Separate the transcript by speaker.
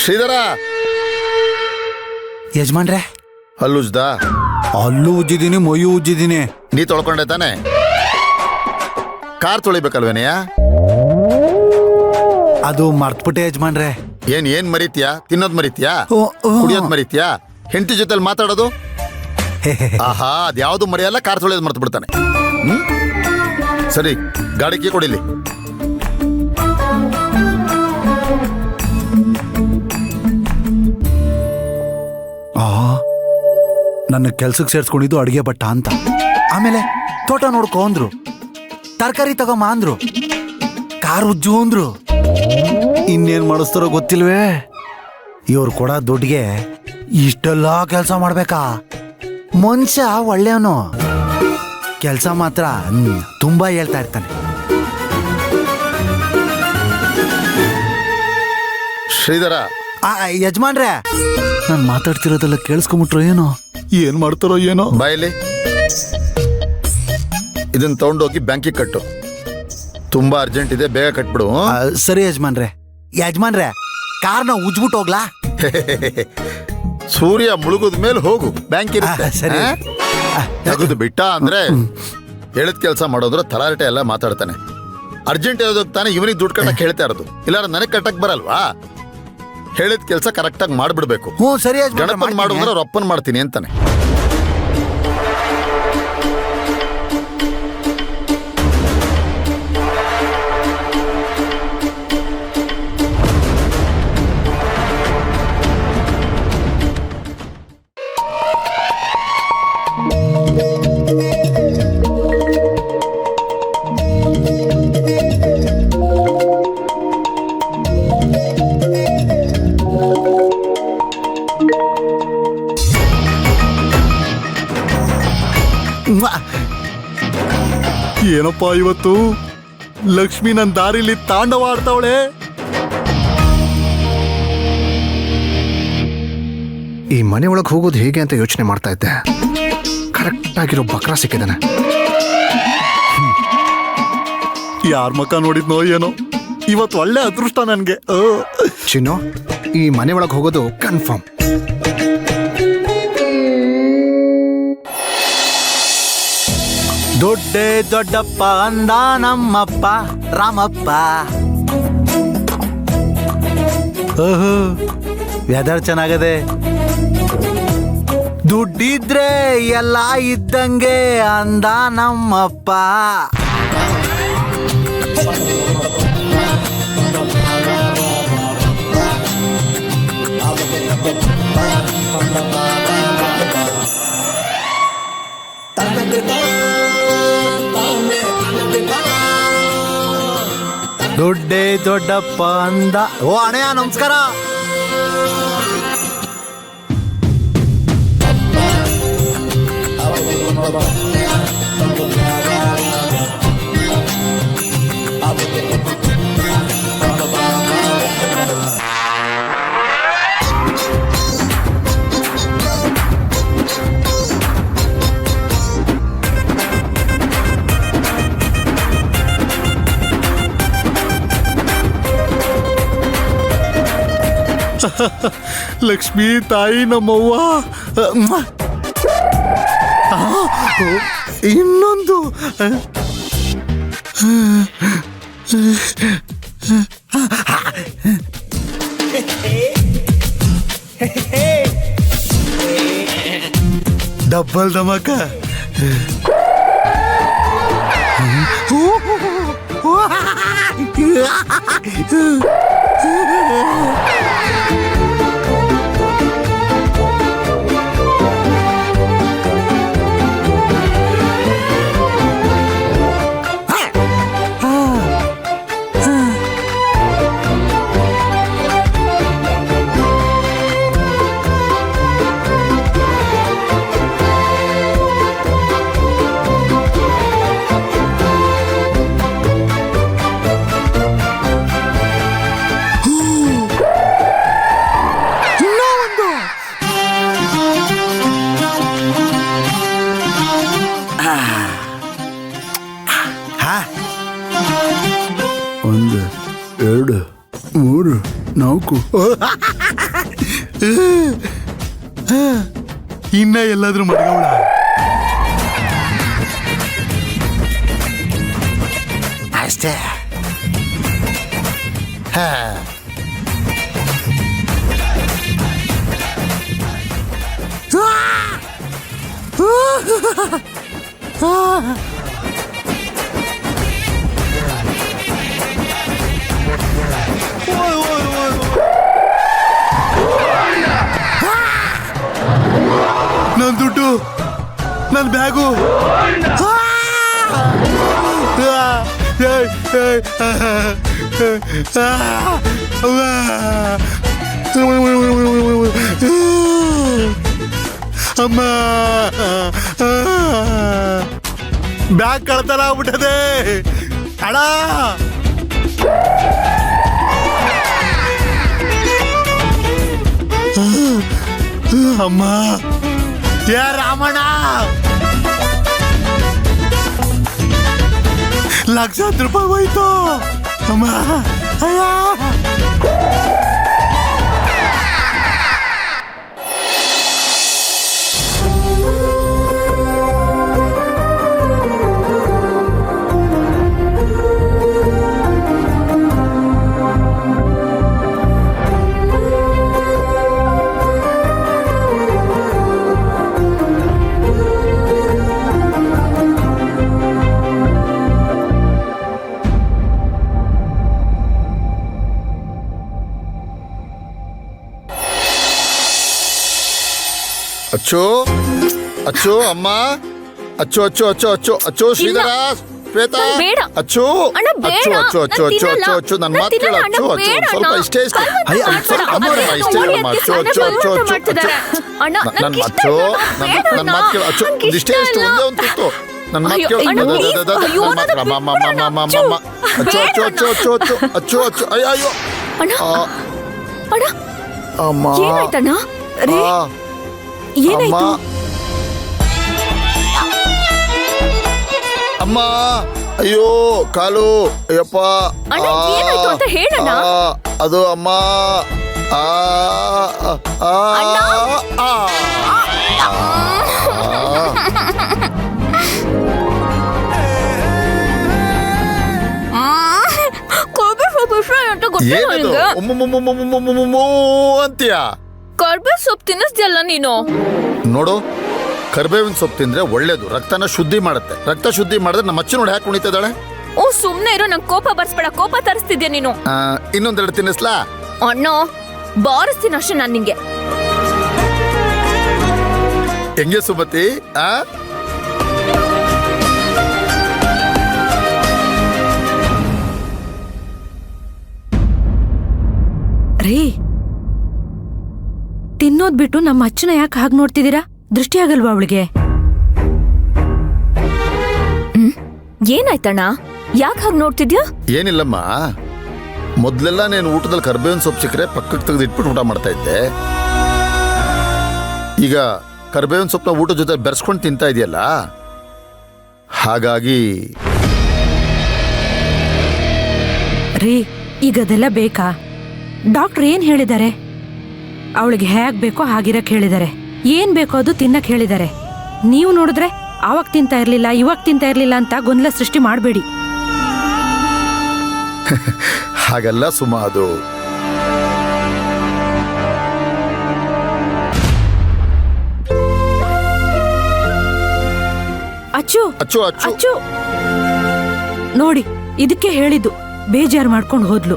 Speaker 1: ಶ್ರೀಧರ,
Speaker 2: ಯಜಮಾನ್ರೆ,
Speaker 1: ಹಲ್ಲುಜ್ದ?
Speaker 2: ಅಲ್ಲೂ ಉಜ್ಜಿದೀನಿ, ಮೊಯ್ಯು ಉಜ್ಜಿದೀನಿ.
Speaker 1: ನೀ ತೊಳ್ಕೊಂಡೆ ತಾನೆ? ಕಾರ್ ತೊಳಿಬೇಕಲ್ವೇನೆಯ?
Speaker 2: ಅದು ಮರ್ತ್ಬಿಟ್ಟೆ ಯಜಮಾನ್ರೆ.
Speaker 1: ಏನ್ ಮರಿತ್ಯಾ? ತಿನ್ನೋದ್ ಮರಿತ್ಯಾ? ಕುಡಿಯೋದ್ ಮರಿತ್ಯಾ? ಹೆಂಡತಿ ಜೊತೆಲಿ ಮಾತಾಡೋದು? ಆಹಾ, ಅದ್ಯಾವುದು ಮರೆಯಲ್ಲ, ಕಾರ್ ತೊಳೆಯೋದು ಮರ್ತು ಬಿಡ್ತಾನೆ. ಸರಿ, ಗಾಡಿಗೆ ಕೊಡಿಲಿ.
Speaker 2: ನನ್ನ ಕೆಲ್ಸಕ್ಕೆ ಸೇರ್ಸ್ಕೊಂಡಿದ್ದು ಅಡಿಗೆ ಭಟ್ಟ ಅಂತ. ಆಮೇಲೆ ತೋಟ ನೋಡ್ಕೊ ಅಂದ್ರು, ತರಕಾರಿ ತಗೊಂಬ ಅಂದ್ರು, ಕಾರ್ ಉಜ್ಜು ಅಂದ್ರು. ಇನ್ನೇನ್ ಮಾಡಿಸ್ತಾರೋ ಗೊತ್ತಿಲ್ವೇ. ಇವ್ರು ಕೊಡ ದುಡ್ಡಿಗೆ ಇಷ್ಟೆಲ್ಲ ಕೆಲಸ ಮಾಡ್ಬೇಕಾ? ಮನುಷ್ಯ ಒಳ್ಳೆಯವನು, ಕೆಲಸ ಮಾತ್ರ ತುಂಬಾ ಹೇಳ್ತಾ ಇರ್ತಾನೆ.
Speaker 1: ಶ್ರೀಧರ,
Speaker 2: ಯಜಮಾನ್ರೆ, ನಾನು ಮಾತಾಡ್ತಿರೋದೆಲ್ಲ ಕೇಳಿಸ್ಕೊಂಬಿಟ್ರೋ ಏನೋ, ಏನ್ ಮಾಡ್ತಾರೋ ಏನೋ.
Speaker 1: ಬಾಯಲ್ಲಿ ಇದನ್ನ ತಗೊಂಡೋಗಿ ಬ್ಯಾಂಕಿಗೆ ಕಟ್ಟು. ತುಂಬಾ ಅರ್ಜೆಂಟ್ ಇದೆ, ಬೇಗ ಕಟ್ಬಿಡು.
Speaker 2: ಸರಿ ಯಜಮಾನ್ರೆ. ಯಜಮಾನ್ರೆ, ಕಾರ್ನ ಉಜ್ಬಿಟ್ಟು ಹೋಗ್ಲಾ?
Speaker 1: ಸೂರ್ಯ ಮುಳುಗದ ಮೇಲೆ ಹೋಗು, ಬ್ಯಾಂಕ್
Speaker 2: ಸರಿ.
Speaker 1: ತೆಗೆದು ಬಿಟ್ಟ ಅಂದ್ರೆ ಹೇಳಿದ ಕೆಲಸ ಮಾಡೋದ್ರ ತಲಾಟೆ ಎಲ್ಲ ಮಾತಾಡ್ತಾನೆ. ಅರ್ಜೆಂಟ್ ಇರೋದಕ್ಕೆ ತಾನೆ ಇವನಿಗೆ ದುಡ್ಡು ಕಟ್ಟಕ್ಕೆ ಹೇಳ್ತಾ ಇರೋದು, ಇಲ್ಲಾರ ನನಗೆ ಕಟ್ಟಕ್ ಬರಲ್ವಾ? ಹೇಳಿದ ಕೆಲಸ ಕರೆಕ್ಟಾಗಿ ಮಾಡ್ಬಿಡ್ಬೇಕು.
Speaker 2: ಸರಿ.
Speaker 1: ಗಣಪನ್ ಮಾಡಿದ್ರೆ ಅವ್ರ ಅಪ್ಪನ್ ಮಾಡ್ತೀನಿ ಅಂತಾನೆ.
Speaker 2: ಏನಪ್ಪ ಇವತ್ತು ಲಕ್ಷ್ಮಿ ನನ್ನ ದಾರಿಲಿ ತಾಂಡವ ಆಡ್ತಾವಳೆ.
Speaker 3: ಈ ಮನೆ ಒಳಗೆ ಹೋಗೋದು ಹೇಗೆ ಅಂತ ಯೋಚನೆ ಮಾಡ್ತಾ ಇದ್ದೆ. ಕರೆಕ್ಟ್ ಆಗಿರೋ ಬಕ್ರ ಸಿಕ್ಕಿದಾನೆ.
Speaker 2: ಯಾರ ಮಕ್ಕ ನೋಡಿದ್ನೋ ಏನೋ, ಇವತ್ತು ಒಳ್ಳೆ ಅದೃಷ್ಟ ನನ್ಗೆ.
Speaker 3: ಚಿನ್ನು, ಈ ಮನೆ ಒಳಗೆ ಹೋಗೋದು ಕನ್ಫರ್ಮ್.
Speaker 2: ದೊಡ್ಡೇ ದೊಡ್ಡಪ್ಪ ಅಂದ ನಮ್ಮಪ್ಪ ರಾಮಪ್ಪ. ಓಹೋ, ವೆದರ್ ಚೆನ್ನಾಗದೆ. ದುಡ್ಡಿದ್ರೆ ಎಲ್ಲ ಇದ್ದಂಗೆ ಅಂದ ನಮ್ಮಪ್ಪ. ದೊಡ್ಡೇ ದೊಡ್ಡಪ್ಪ ಅಂದ. ಓ ಅಣ್ಣಯ್ಯ, ನಮಸ್ಕಾರ. ಲಕ್ಷ್ಮೀ ತಾಯಿ ನಮ್ಮವ್ವ. ಇನ್ನೊಂದು ಡಬ್ಬಲ್ ಧಮಾಕ. ಒಂದು ಎರಡು ಮೂರು ನಾಲ್ಕು ಇನ್ನ ಎಲ್ಲಾದ್ರೂ ಮಡ್ಗವಳ?
Speaker 1: ಅಷ್ಟೇ. ಹಾ.
Speaker 2: ನನ್ ದುಡ್ಡು, ನನ್ ಬ್ಯಾಗು. ಅಮ್ಮ, ಬ್ಯಾಗ್ ಕಳ್ತನ ಆಗ್ಬಿಟ್ಟದೆ ಅಣ್ಣ. ಅಮ್ಮ, ಯಾ ರಾಮಣ್ಣ, ಲಕ್ಷಾಂತರ ರೂಪಾಯಿ ಹೋಯ್ತು ಅಮ್ಮ. ಅಯ್ಯ,
Speaker 1: ಅಚ್ಚು ಅಚ್ಚು ಅಮ್ಮ, ಅಚ್ಚು ಅಚ್ಚು ಅಚ್ಚು ಅಚ್ಚು ಅಚ್ಚು ಶ್ರೀಧರ, ಶ್ವೇತಾ,
Speaker 4: ಬೇಡ.
Speaker 1: ಅಚ್ಚು
Speaker 4: ಅಣ್ಣ, ಬೇಡ.
Speaker 1: ಅಚ್ಚು ಅಚ್ಚು ಅಚ್ಚು
Speaker 4: ನಾನ್
Speaker 1: ಅಚ್ಚು
Speaker 4: ತಿನ್ನಲ್ಲ.
Speaker 1: ಅಚ್ಚು ನನ್ನ
Speaker 4: ನಾನ್
Speaker 1: ಮಾತು ಕೇಳು.
Speaker 4: ತಿನ್ನಲ್ಲ,
Speaker 1: ಅಚ್ಚು
Speaker 4: ಅಣ್ಣ,
Speaker 1: ಅಚ್ಚು
Speaker 4: ಬೇಡ
Speaker 1: ಸ್ವಲ್ಪ
Speaker 4: ಅಣ್ಣ.
Speaker 1: ಇಷ್ಟೇ ಇಷ್ಟೇ.
Speaker 4: ಅಯ್ಯ,
Speaker 1: ಸ್ವಲ್ಪ ಅಮ್ಮವ್ರಮ್ಮ ಇಷ್ಟೇ ಇರಮ್ಮ. ಅಚ್ಚು ಅಚ್ಚು ಅಚ್ಚು ಅಚ್ಚು ಅಚ್ಚು
Speaker 4: ಅಣ್ಣ,
Speaker 1: ನನ್ನ
Speaker 4: ನಂಗ್ ಇಷ್ಟ
Speaker 1: ಅಚ್ಚು
Speaker 4: ಇಲ್ಲ, ಬೇಡ
Speaker 1: ನನ್ನ
Speaker 4: ಅಣ್ಣ.
Speaker 1: ಮಾತು ಕೇಳು. ಅಚ್ಚು
Speaker 4: ನಂಗ್
Speaker 1: ಇಷ್ಟೇ
Speaker 4: ಇಷ್ಟ
Speaker 1: ಇಷ್ಟು
Speaker 4: ಇಲ್ಲ.
Speaker 1: ಒಂದೇ ಒಂದು ತುತ್ತು ನನ್ನ ಮಾತು
Speaker 4: ಅಯ್ಯೋ,
Speaker 1: ಕೇಳು.
Speaker 4: ಅಣ್ಣ, please. ಅಯ್ಯೋ,
Speaker 1: ನನ್ನ ಮಾತು ಕೇಳು. ಅಮ್ಮ, ಅಮ್ಮ, ಅಮ್ಮ, ಅಮ್ಮ, ಅಮ್ಮ, ಅಮ್ಮ. ಅಚ್ಚು ಅಚ್ಚು ಅಚ್ಚು ಅಚ್ಚು ಅಚ್ಚು ಅಚ್ಚು ಅಚ್ಚು ಅಯ್ಯೋ ಅಯ್ಯೋ.
Speaker 4: ಅಣ್ಣ,
Speaker 1: ಆ,
Speaker 4: ಅಣ್ಣ,
Speaker 1: ಅಮ್ಮ,
Speaker 4: ಏನಾಯ್ತಣ್ಣ? ರೇ,
Speaker 1: ಆ,
Speaker 4: ಏನಾಯ್ತು?
Speaker 1: ಅಮ್ಮ, ಅಯ್ಯೋ ಕಾಲು, ಅಯ್ಯಪ್ಪ.
Speaker 4: ಅಣ್ಣ, ಏನಾಯ್ತು ಅಂತ ಹೇಳಣ್ಣ.
Speaker 1: ಅದು ಅಮ್ಮ. ಆ, ಆ,
Speaker 4: ಅಣ್ಣ.
Speaker 1: ಆ. ಏನದು ಉಮ್ಮುಮ್ಮುಮ್ಮುಮ್ಮುಮ್ಮುಮ್ಮುಮ್ಮು ಅಂತೀಯ?
Speaker 4: ಕರ್ಬೇವ್ ಸೊಪ್ಪು ತಿನ್ನಿಸ್ದ್ಯಲ್ಲ ನೀನು.
Speaker 1: ನೋಡು, ಕರ್ಬೇವಿನ ಸೊಪ್ಪು ತಿಂದ್ರೆ ಒಳ್ಳೇದು, ರಕ್ತನ ಶುದ್ಧಿ ಮಾಡುತ್ತೆ. ರಕ್ತ ಶುದ್ಧಿ ಮಾಡಿದ್ರೆ ನಮ್ಮ ಅಚ್ಚು ನೋಡಿ ಯಾಕೆ ಕುಣಿತಿದ್ದಾಳೆ?
Speaker 4: ಓ, ಸುಮ್ನೆ ಇರೋ, ನಂಗೆ ಕೋಪ ಬರ್ಸ್ಬೇಡ. ಕೋಪ ತರಿಸ್ತಿದ್ಯಾ ನೀನು.
Speaker 1: ಇನ್ನೊಂದೆರಡು ತಿನ್ನಿಸ್ಲಾ?
Speaker 4: ಅಣ್ಣ, ಬಾರಿಸ್ತೀನಿ ಅಷ್ಟೇ ನಾನು ನಿಂಗೆ.
Speaker 1: ಹೆಂಗೆ ಸುಮತಿ? ಆ
Speaker 5: ರೀ, ತಿನ್ನೋದ್ ಬಿಟ್ಟು ನಮ್ಮ ಅಚ್ಚನ ಯಾಕೆ ಹಾಗೆ ನೋಡ್ತಿದ್ದೀರಾ? ದೃಷ್ಟಿ ಆಗಲ್ವಾ ಅವಳಿಗೆ?
Speaker 4: ಏನಾಯ್ತಣ್ಣ? ಯಾಕೆ ಹಾಗೆ ನೋಡ್ತಿದ್ಯಾ?
Speaker 1: ಏನಿಲ್ಲಮ್ಮ, ಮೊದ್ಲೆಲ್ಲ ನೀನು ಊಟದಲ್ಲಿ ಕರ್ಬೇವಿನ ಸೊಪ್ಪು ಸಿಕ್ಕರೆ ಪಕ್ಕಕ್ಕೆ ತೆಗೆದು ಇಟ್ಬಿಟ್ಟು ಊಟ ಮಾಡ್ತಾ ಇದ್ದೆ. ಈಗ ಕರ್ಬೇವಿನ ಸೊಪ್ಪನ್ನ ಊಟದ ಜೊತೆ ಬೆರೆಸ್ಕೊಂಡು ತಿಂತಾ ಇದೆಯಲ್ಲ, ಹಾಗಾಗಿ.
Speaker 5: ರೀ, ಈಗ ಅದೆಲ್ಲ ಬೇಕಾ? ಡಾಕ್ಟರ್ ಏನ್ ಹೇಳಿದ್ದಾರೆ? ಅವಳಿಗೆ ಹೇಗ್ ಬೇಕೋ ಹಾಗಿರಕ್ ಹೇಳಿದ್ದಾರೆ. ಏನ್ ಬೇಕೋ ಅದು ತಿನ್ನಕ್ ಹೇಳಿದ್ದಾರೆ. ನೀವು ನೋಡಿದ್ರೆ ಆವಾಗ ತಿಂತಾ ಇರ್ಲಿಲ್ಲ, ಇವಾಗ ತಿಂತಾ ಇರ್ಲಿಲ್ಲ ಅಂತ ಗೊಂದಲ ಸೃಷ್ಟಿ ಮಾಡಬೇಡಿ.
Speaker 1: ಹಾಗಲ್ಲ ಸುಮ, ಅದು
Speaker 5: ಅಚ್ಚು
Speaker 1: ಅಚ್ಚು ಅಚ್ಚು
Speaker 5: ಅಚ್ಚು ನೋಡಿ, ಇದಕ್ಕೆ ಹೇಳಿದ್ದು ಬೇಜಾರು ಮಾಡ್ಕೊಂಡು ಹೋದ್ಲು.